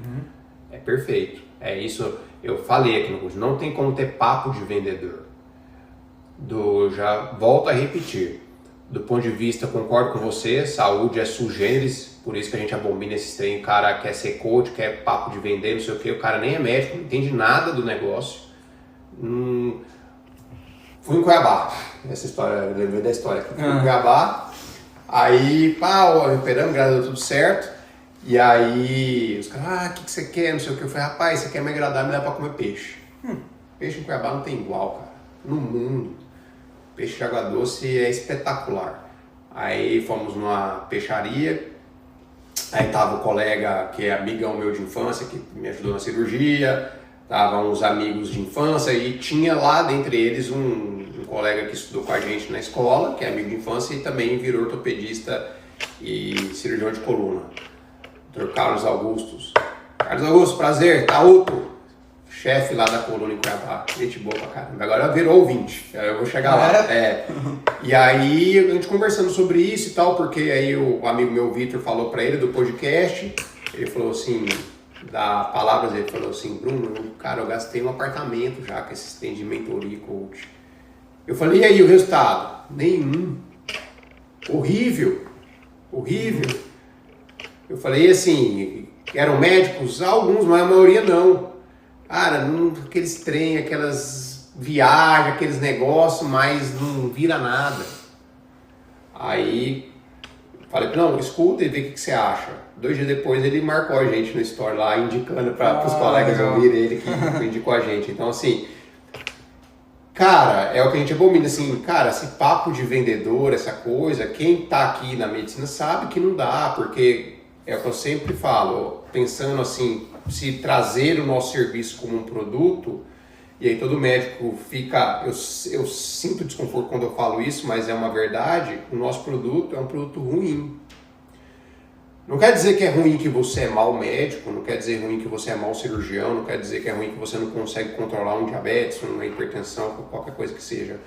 é perfeito. É isso, eu falei aqui no curso, não tem como ter papo de vendedor. Já volto a repetir, do ponto de vista, concordo com você, saúde é sui generis, por isso que a gente abomina esses trem, o cara quer ser coach, quer papo de vender, não sei o que, o cara nem é médico, não entende nada do negócio. Fui em Cuiabá, essa história, eu lembrei da história aqui. Fui em Cuiabá, aí, operamos, graças a Deus, tudo certo. E aí, os caras, o que você quer, não sei o que. Eu falei, rapaz, você quer me agradar, me dá pra comer peixe. Peixe em Cuiabá não tem igual, cara, no mundo. Peixe de água doce é espetacular. Aí fomos numa peixaria, aí tava o colega que é amigão meu de infância, que me ajudou na cirurgia. Estavam uns amigos de infância e tinha lá, dentre eles, um colega que estudou com a gente na escola, que é amigo de infância e também virou ortopedista e cirurgião de coluna. Dr. Carlos Augusto. Carlos Augusto, prazer, Tauto, chefe lá da coluna em Cuiabá. Gente boa pra caramba. Agora virou ouvinte, eu vou chegar lá. E aí, a gente conversando sobre isso e tal, porque aí o amigo meu, Vitor, falou pra ele do podcast, ele falou assim... palavras, ele falou assim, Bruno, cara, eu gastei um apartamento já com esse sistema de mentoria e coach. Eu falei, e aí o resultado? Nenhum. Horrível. Eu falei assim, eram médicos? Alguns, mas a maioria não. Cara, aqueles trem, aquelas viagens, aqueles negócios, mas não vira nada. Aí, falei, não, escuta e vê o que você acha. 2 dias depois ele marcou a gente no story lá, indicando para os colegas ouvirem ele que indicou a gente. Então, assim, Cara, é o que a gente abomina, assim, cara, esse papo de vendedor, essa coisa, quem tá aqui na medicina sabe que não dá, porque é o que eu sempre falo, pensando assim, se trazer o nosso serviço como um produto, e aí todo médico fica, eu sinto desconforto quando eu falo isso, mas é uma verdade, o nosso produto é um produto ruim. Não quer dizer que é ruim que você é mau médico, não quer dizer ruim que você é mau cirurgião, não quer dizer que é ruim que você não consegue controlar um diabetes, uma hipertensão, qualquer coisa que seja.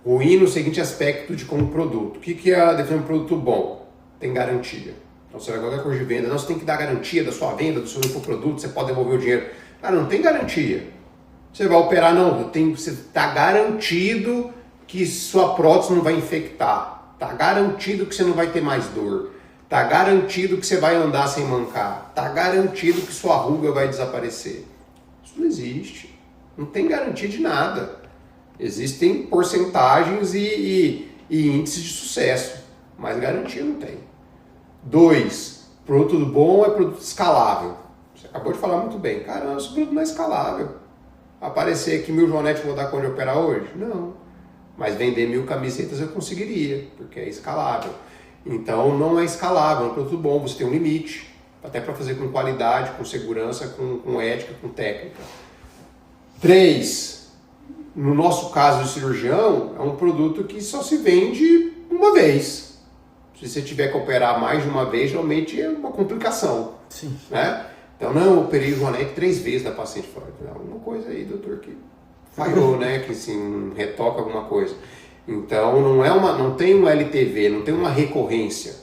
Ruim no seguinte aspecto de como produto. O que é a definição de produto bom? Tem garantia. Então você vai qualquer coisa de venda, não, você tem que dar garantia da sua venda, do seu infoproduto, você pode devolver o dinheiro. Cara, não tem garantia. Você vai operar, não, você está garantido que sua prótese não vai infectar. Está garantido que você não vai ter mais dor. Está garantido que você vai andar sem mancar. Está garantido que sua ruga vai desaparecer. Isso não existe. Não tem garantia de nada. Existem porcentagens e índices de sucesso, mas garantia não tem. 2. Produto bom é produto escalável. Você acabou de falar muito bem. Cara, nosso produto não é escalável. Aparecer aqui 1000 joanetes vou dar conta de operar hoje? Não. Mas vender 1000 camisetas eu conseguiria, porque é escalável. Então não é escalável, é um produto bom, você tem um limite, até para fazer com qualidade, com segurança, com ética, com técnica. 3, no nosso caso de cirurgião, é um produto que só se vende uma vez. Se você tiver que operar mais de uma vez, geralmente é uma complicação. Sim. Né? Então, não, eu operei o joanete 3 vezes da paciente fora. Alguma coisa aí, doutor, que falhou, né? Que assim, retoca alguma coisa. Então não tem um LTV, não tem uma recorrência,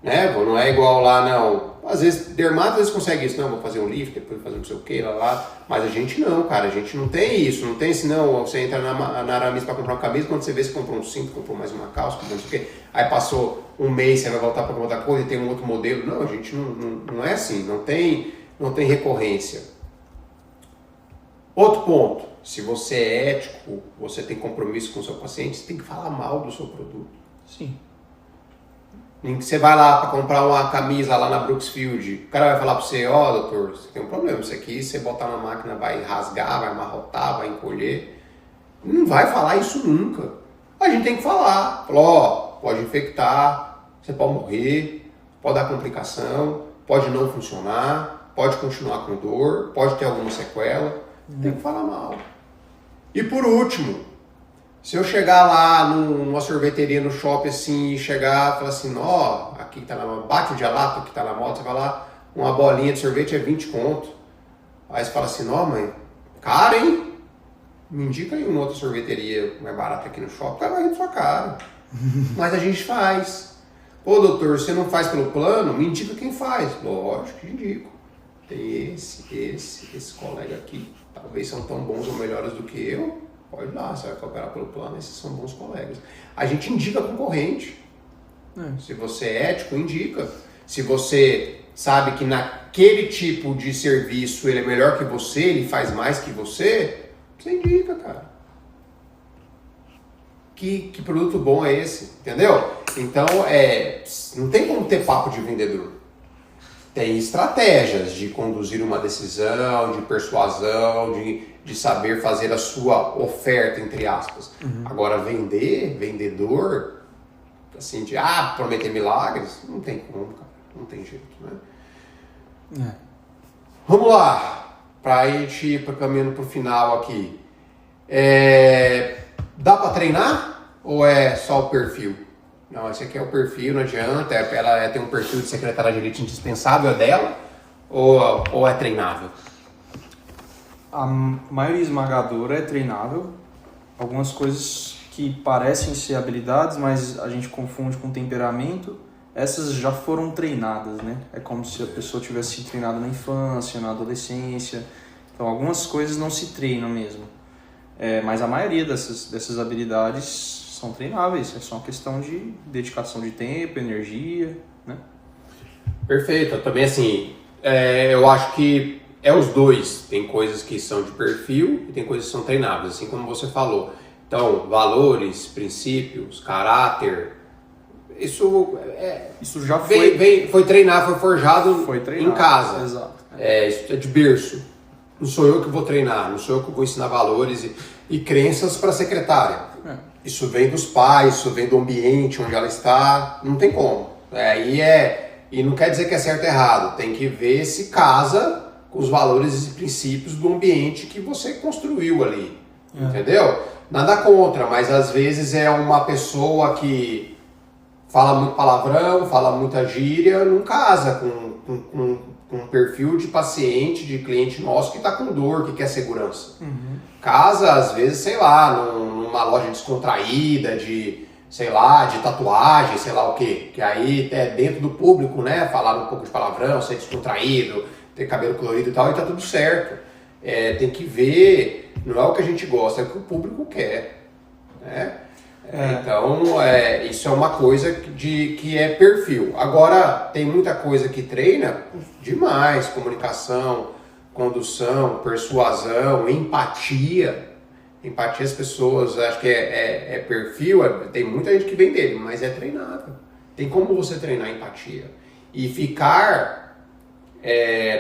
né? Não é igual lá, não. Às vezes, dermato às vezes consegue isso, não, vou fazer um lift, depois fazer não sei o que, lá. Mas a gente não, cara, a gente não tem isso, não tem não, você entra na Aramis para comprar uma camisa, quando você vê, você comprou um cinto, comprou mais uma calça, comprou não sei o que, aí passou um mês, você vai voltar para outra coisa e tem um outro modelo. Não, a gente não é assim, não tem recorrência. Outro ponto. Se você é ético, você tem compromisso com o seu paciente, você tem que falar mal do seu produto. Sim. Você vai lá para comprar uma camisa lá na Brooksfield, o cara vai falar para você, doutor, você tem um problema, isso aqui você botar na máquina vai rasgar, vai amarrotar, vai encolher. Não vai falar isso nunca. A gente tem que falar. Pode infectar, você pode morrer, pode dar complicação, pode não funcionar, pode continuar com dor, pode ter alguma sequela. Tem que falar mal. E por último, se eu chegar lá numa sorveteria no shopping assim e chegar e falar assim, aqui tá bate o gelato que tá na moto, você vai lá, uma bolinha de sorvete é 20 conto. Aí você fala assim, mãe, caro, hein? Me indica aí uma outra sorveteria mais barata aqui no shopping, o cara vai rir da sua cara. Mas a gente faz. Pô, doutor, você não faz pelo plano? Me indica quem faz. Lógico que indico. Tem esse colega aqui. Talvez são tão bons ou melhores do que eu. Pode ir lá, você vai cooperar pelo plano, esses são bons colegas. A gente indica concorrente. Se você é ético, indica. Se você sabe que naquele tipo de serviço ele é melhor que você, ele faz mais que você indica, cara. Que produto bom é esse? Entendeu? Então, não tem como ter papo de vendedor. Tem estratégias de conduzir uma decisão, de persuasão, de saber fazer a sua oferta, entre aspas. Uhum. Agora, vendedor, assim, de prometer milagres, não tem como, cara. Não tem jeito, né? Vamos lá, para a gente ir caminhando para o final aqui. Dá para treinar ou é só o perfil? Não, esse aqui é o perfil, não adianta, ela tem um perfil de secretária de elite indispensável dela ou é treinável? A maioria esmagadora é treinável. Algumas coisas que parecem ser habilidades, mas a gente confunde com temperamento, essas já foram treinadas, né? É como se a pessoa tivesse sido treinada na infância, na adolescência. Então algumas coisas não se treinam mesmo. Mas a maioria dessas habilidades são treináveis, é só uma questão de dedicação de tempo, energia, né? Perfeito, também assim, eu acho que os dois, tem coisas que são de perfil e tem coisas que são treináveis, assim como você falou. Então, valores, princípios, caráter, isso já foi treinado, foi forjado em casa. Exato. Isso é de berço. Não sou eu que vou treinar, não sou eu que vou ensinar valores. e crenças para a secretária. Isso vem dos pais, isso vem do ambiente onde ela está, não tem como. E não quer dizer que é certo ou errado, tem que ver se casa com os valores e princípios do ambiente que você construiu ali, entendeu? Nada contra, mas às vezes é uma pessoa que fala muito palavrão, fala muita gíria, não casa com um perfil de paciente, de cliente nosso que está com dor, que quer segurança. Casa, às vezes, sei lá, numa loja descontraída, de tatuagem, sei lá o quê. Que aí é dentro do público, né? Falar um pouco de palavrão, ser descontraído, ter cabelo colorido e tal, e tá tudo certo. Tem que ver, não é o que a gente gosta, é o que o público quer, né? Então, isso é uma coisa que é perfil. Agora, tem muita coisa que treina demais, comunicação, condução, persuasão, empatia. Empatia as pessoas, acho que é perfil, tem muita gente que vem dele, mas é treinável. Tem como você treinar empatia. E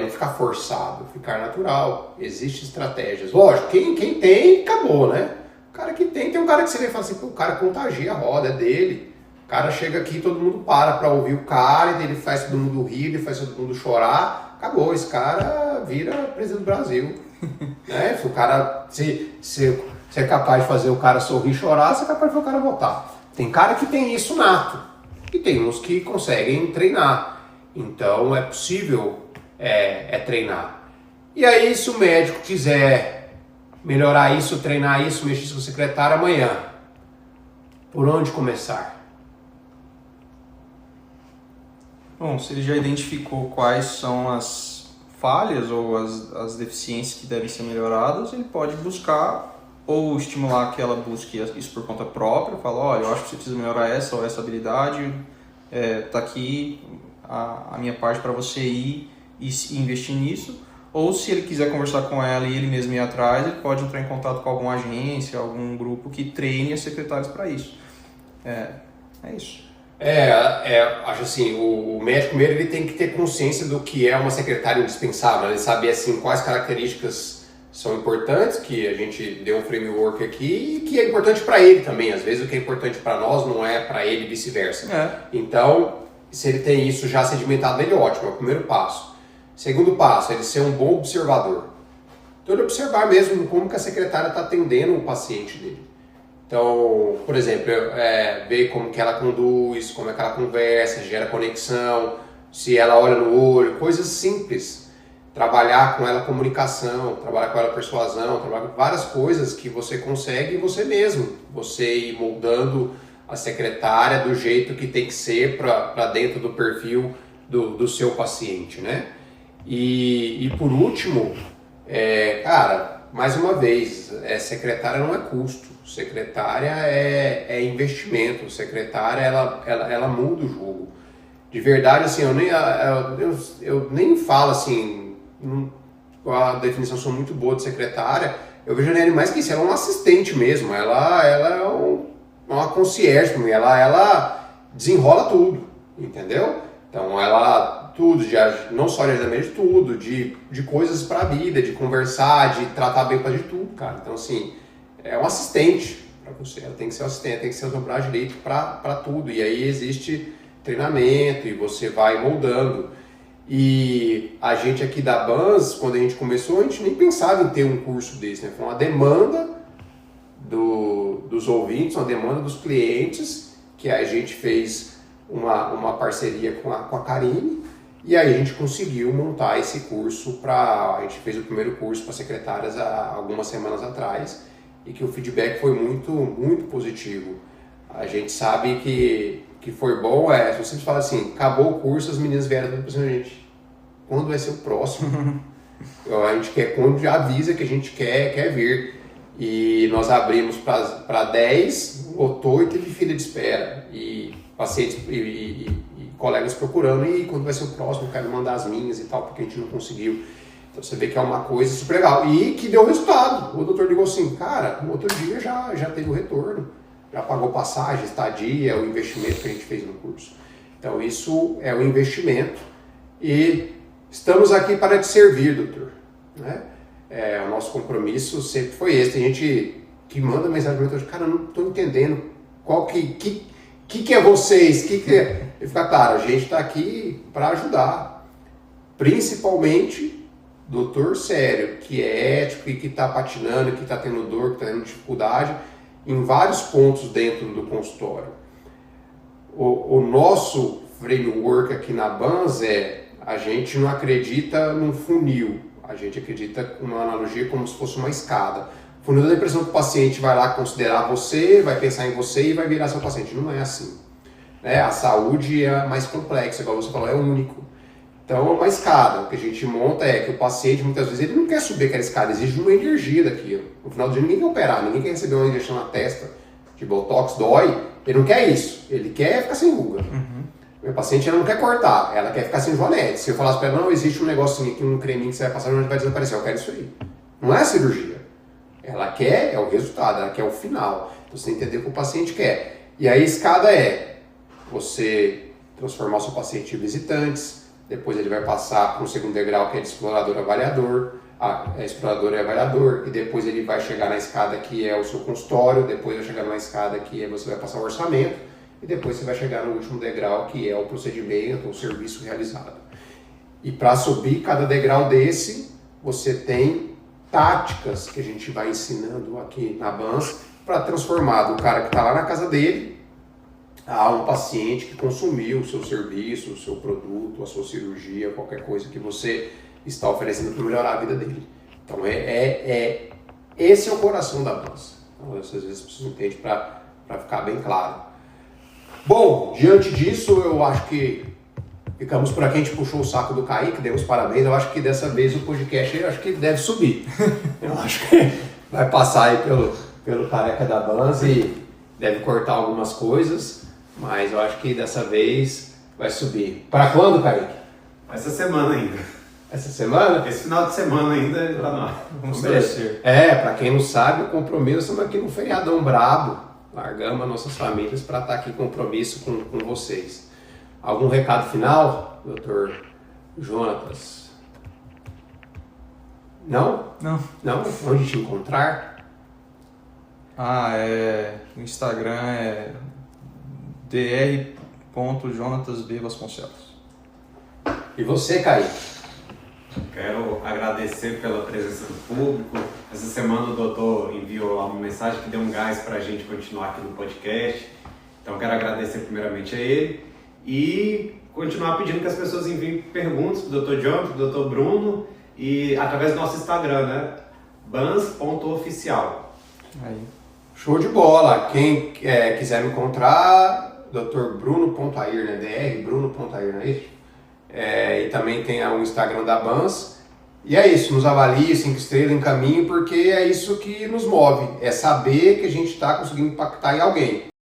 não ficar forçado, ficar natural. Existem estratégias. Lógico, quem tem, acabou, né? O cara que tem um cara que você vê e fala assim, pô, o cara contagia a roda, é dele. O cara chega aqui, todo mundo para ouvir o cara, e ele faz todo mundo rir, ele faz todo mundo chorar. Acabou, esse cara vira presidente do Brasil. Né? Se o cara se é capaz de fazer o cara sorrir e chorar, você é capaz de fazer o cara votar. Tem cara que tem isso nato. E tem uns que conseguem treinar. Então é possível treinar. E aí, se o médico quiser melhorar isso, treinar isso, mexer isso com o secretário amanhã, por onde começar? Bom, se ele já identificou quais são as falhas ou as deficiências que devem ser melhoradas, ele pode buscar ou estimular que ela busque isso por conta própria, falar, olha, eu acho que você precisa melhorar essa ou essa habilidade, tá aqui a minha parte para você ir e investir nisso. Ou se ele quiser conversar com ela e ele mesmo ir atrás, ele pode entrar em contato com alguma agência, algum grupo que treine as secretárias para isso. É isso. Acho assim, o médico primeiro ele tem que ter consciência do que é uma secretária indispensável, ele saber assim, quais características são importantes, que a gente deu um framework aqui e que é importante para ele também. Às vezes o que é importante para nós não é para ele e vice-versa. Então, se ele tem isso já sedimentado nele, ótimo, é o primeiro passo. Segundo passo, ele ser um bom observador. Então ele observar mesmo como que a secretária está atendendo o paciente dele. Então, por exemplo, ver como que ela conduz, como é que ela conversa, gera conexão, se ela olha no olho, coisas simples. Trabalhar com ela comunicação, trabalhar com ela persuasão, trabalhar com várias coisas que você consegue você mesmo. Você ir moldando a secretária do jeito que tem que ser para dentro do perfil do seu paciente, né? E por último, cara, mais uma vez, secretária não é custo, secretária é investimento, secretária ela muda o jogo. De verdade, assim, eu nem falo assim, a definição sou muito boa de secretária, eu vejo nela mais que isso, ela é um assistente mesmo, ela é uma concierge para mim, ela desenrola tudo, entendeu? Então ela tudo, não só de ajudamento, de tudo, de coisas para a vida, de conversar, de tratar bem para de tudo, cara. Então assim, é um assistente para você, ela tem que ser um assistente, tem que ser o seu braço direito para tudo. E aí existe treinamento e você vai moldando. E a gente aqui da Bans, quando a gente começou, a gente nem pensava em ter um curso desse, né? Foi uma demanda dos ouvintes, uma demanda dos clientes, que a gente fez uma parceria com a Karine, e aí a gente conseguiu montar esse curso a gente fez o primeiro curso para secretárias há algumas semanas atrás, e que o feedback foi muito, muito positivo. A gente sabe que foi bom, se você fala assim, acabou o curso, as meninas vieram tudo pensando, gente, quando vai ser o próximo? A gente quer, quando já avisa que a gente quer vir. E nós abrimos para 10, lotou e teve fila de espera. E pacientes e colegas procurando, e quando vai ser o próximo, eu quero mandar as minhas e tal, porque a gente não conseguiu. Então você vê que é uma coisa super legal. E que deu resultado. O doutor ligou assim, cara, no outro dia já teve o retorno. Já pagou passagem, estadia, o investimento que a gente fez no curso. Então isso é um investimento. E estamos aqui para te servir, doutor. Né? O nosso compromisso sempre foi esse. A gente que manda mensagem para mim, eu falo, cara, eu não estou entendendo qual que é vocês, que é... E fica claro, a gente está aqui para ajudar, principalmente doutor sério, que é ético e que está patinando, que está tendo dor, que está tendo dificuldade em vários pontos dentro do consultório. O nosso framework aqui na Bans a gente não acredita num funil, a gente acredita numa analogia como se fosse uma escada. O funil dá a impressão que o paciente vai lá considerar você, vai pensar em você e vai virar seu paciente. Não é assim. A saúde é mais complexa, igual você falou, é único. Então é uma escada. O que a gente monta é que o paciente, muitas vezes, ele não quer subir aquela escada, exige uma energia daquilo. No final do dia, ninguém quer operar, ninguém quer receber uma injeção na testa de botox, dói. Ele não quer isso, ele quer ficar sem ruga. Meu paciente, ela não quer cortar, ela quer ficar sem joanete. Se eu falasse para ela, não, existe um negocinho aqui, um creminho que você vai passar, onde vai desaparecer, eu quero isso aí. Não é cirurgia. Ela quer, é o resultado, ela quer o final. Então você tem que entender o que o paciente quer. E aí a escada é você transformar o seu paciente em visitantes, depois ele vai passar para um segundo degrau que é de explorador a avaliador, explorador e avaliador, e depois ele vai chegar na escada que é o seu consultório, depois vai chegar numa escada que você vai passar o orçamento, e depois você vai chegar no último degrau que é o procedimento, o serviço realizado. E para subir cada degrau desse, você tem táticas que a gente vai ensinando aqui na Bans para transformar do cara que está lá na casa dele a um paciente que consumiu o seu serviço, o seu produto, a sua cirurgia, qualquer coisa que você está oferecendo para melhorar a vida dele. Então esse é o coração da Bans. Então, às vezes as pessoas entendem para ficar bem claro. Bom, diante disso, eu acho que ficamos por aqui, a gente puxou o saco do Kaique, demos parabéns. Eu acho que dessa vez o podcast eu acho que deve subir. Eu acho que vai passar aí pelo careca da Bans e deve cortar algumas coisas. Mas eu acho que dessa vez vai subir. Para quando, Kaique? Essa semana ainda. Essa semana? Esse final de semana ainda tá na hora. Vamos torcer. Para quem não sabe, o compromisso, estamos aqui no feriadão brabo. Largamos as nossas famílias para estar aqui em compromisso com vocês. Algum recado final, doutor Jonatas? Não? Não? Onde te encontrar? O Instagram é dr.jonatasbvasconcelos. E você, Kaique? Quero agradecer pela presença do público. Essa semana o doutor enviou lá uma mensagem que deu um gás para a gente continuar aqui no podcast. Então quero agradecer primeiramente a ele e continuar pedindo que as pessoas enviem perguntas para o Dr. Jonathan, para o Dr. Bruno e através do nosso Instagram, né? bans.oficial. Aí. Show de bola! Quem quiser me encontrar, Dr. Bruno.air, né? Dr. Bruno.air, não é isso? E também tem o Instagram da Bans. E é isso, nos avalie 5 estrelas, encaminhe, porque é isso que nos move. É saber que a gente está conseguindo impactar em alguém.